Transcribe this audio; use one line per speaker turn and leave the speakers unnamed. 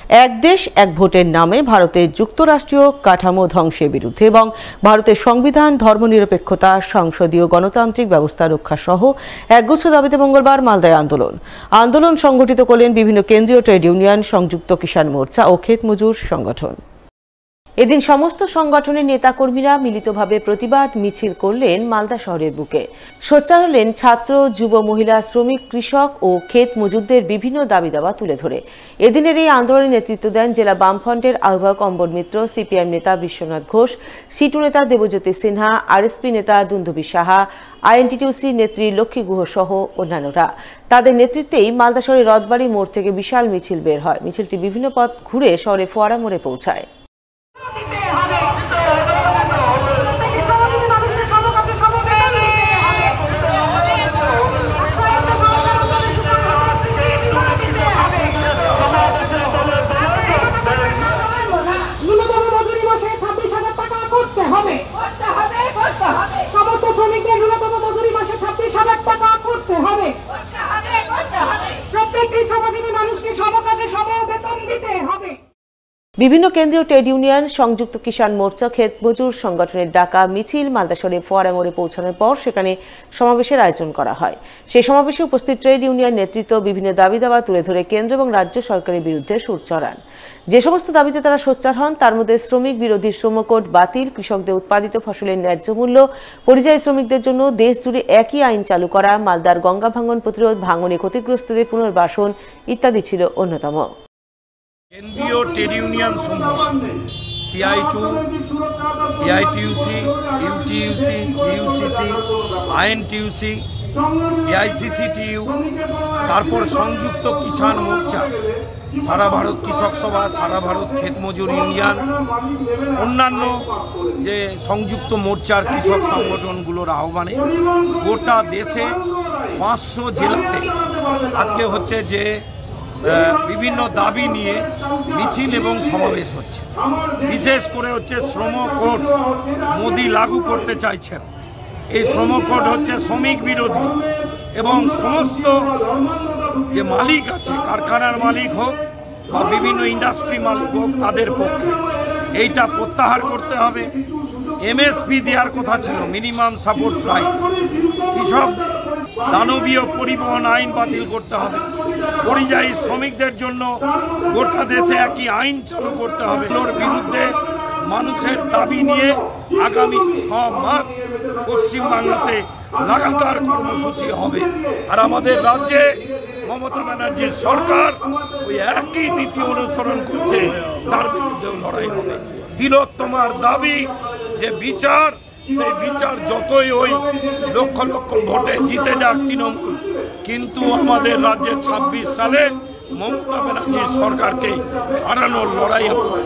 এক দেশ এক ভোটের নামে ভারতের যুক্তরাষ্ট্রীয় কাঠামো ধ্বংসের বিরুদ্ধে এবং ভারতের সংবিধান, ধর্মনিরপেক্ষতা, সংসদীয় গণতান্ত্রিক ব্যবস্থা রক্ষা সহ একগুচ্ছ দাবিতে মঙ্গলবার মালদায় আন্দোলন সংগঠিত করলেন বিভিন্ন কেন্দ্রীয় ট্রেড ইউনিয়ন, সংযুক্ত কিষাণ মোর্চা ও ক্ষেত মজুর সংগঠন। এদিন সমস্ত সংগঠনের নেতাকর্মীরা মিলিতভাবে প্রতিবাদ মিছিল করলেন মালদা শহরের বুকে। সোচ্চার হলেন ছাত্র, যুব, মহিলা, শ্রমিক, কৃষক ও ক্ষেত মজুরদের বিভিন্ন দাবি দাওয়া তুলে ধরে। এদিনের এই আন্দোলনে নেতৃত্ব দেন জেলা বামফ্রন্টের আহ্বায়ক অম্বর মিত্র, সিপিআইএম নেতা বিশ্বনাথ ঘোষ, সিটু নেতা দেবজ্যোতি সিনহা, আরএসপি নেতা দুন্দুবি সাহা, আইএনটিটিউসি নেত্রী লক্ষ্মী গুহ সহ অন্যান্যরা। তাদের নেতৃত্বেই মালদা শহরের রথবাড়ি মোড় থেকে বিশাল মিছিল বের হয়। মিছিলটি বিভিন্ন পথ ঘুরে শহরে ফোয়ারা মোড়ে পৌঁছায়। বিভিন্ন কেন্দ্রীয় ট্রেড ইউনিয়ন, সংযুক্ত কিষাণ মোর্চা, ক্ষেত মজুর সংগঠনের ডাকা মিছিল মালদা শহরে ফোয়ারা মোড়ে পৌঁছানোর পর সেখানে সমাবেশের আয়োজন করা হয়। সেই সমাবেশে উপস্থিত ট্রেড ইউনিয়ন নেতৃত্ব বিভিন্ন দাবি দাওয়া তুলে ধরে কেন্দ্র এবং রাজ্য সরকারের বিরুদ্ধে সুর চড়ান। যে সমস্ত দাবিতে তারা সোচ্চার হন তার মধ্যে শ্রমিক বিরোধী শ্রমকোড বাতিল, কৃষকদের উৎপাদিত ফসলের ন্যায্য মূল্য, পরিযায়ী শ্রমিকদের জন্য দেশ জুড়ে একই আইন চালু করা, মালদার গঙ্গা ভাঙন প্রতিরোধ, ভাঙনে ক্ষতিগ্রস্তদের পুনর্বাসন ইত্যাদি ছিল অন্যতম।
কেন্দ্রীয় ট্রেড ইউনিয়ন সমূহ CI2, AITUC, UTUC, TUCC, INTUC, AICCTU, তারপর সংযুক্ত কিষাণ মোর্চা, সারা ভারত কৃষক সভা, সারা ভারত ক্ষেত মজুর ইউনিয়ন, অন্যান্য যে সংযুক্ত মোর্চার কৃষক সংগঠনগুলোর আহ্বানে গোটা দেশে 500 জেলাতে আজকে হচ্ছে যে বিভিন্ন দাবি নিয়ে মিছিল এবং সমাবেশ হচ্ছে। বিশেষ করে হচ্ছে শ্রম কোড মোদি লাগু করতে চাইছেন। এই শ্রম কোড হচ্ছে শ্রমিক বিরোধী এবং সমস্ত যে মালিক আছে, কারখানার মালিক হোক বা বিভিন্ন ইন্ডাস্ট্রি মালিক হোক, তাদের পক্ষে এইটা প্রত্যাহার করতে হবে। MSP দেওয়ার কথা ছিল, মিনিমাম সাপোর্ট প্রাইস। কৃষকদের দানবীয় পরিবহন আইন বাতিল করতে হবে। পরিযায়ী শ্রমিকদের জন্য গোটা দেশে একই আইন চালু করতে হবে। এর বিরুদ্ধে মানুষের দাবি নিয়ে আগামী 6 মাস পশ্চিমবাংলাতে লাগাতার কর্মসূচি হবে। আর আমাদের রাজ্যে মমতা ব্যানার্জির সরকার ওই একই নীতি অনুসরণ করছে, তার বিরুদ্ধেও লড়াই হবে। তিলোত্তমার দাবি যে বিচার, সেই বিচার যতই ওই লক্ষ লক্ষ ভোটে জিতে যাক তৃণমূল, কিন্তু আমাদের রাজ্যে 26 সালে মমতা ব্যানার্জির সরকারকে হারানোর লড়াই আমাদের।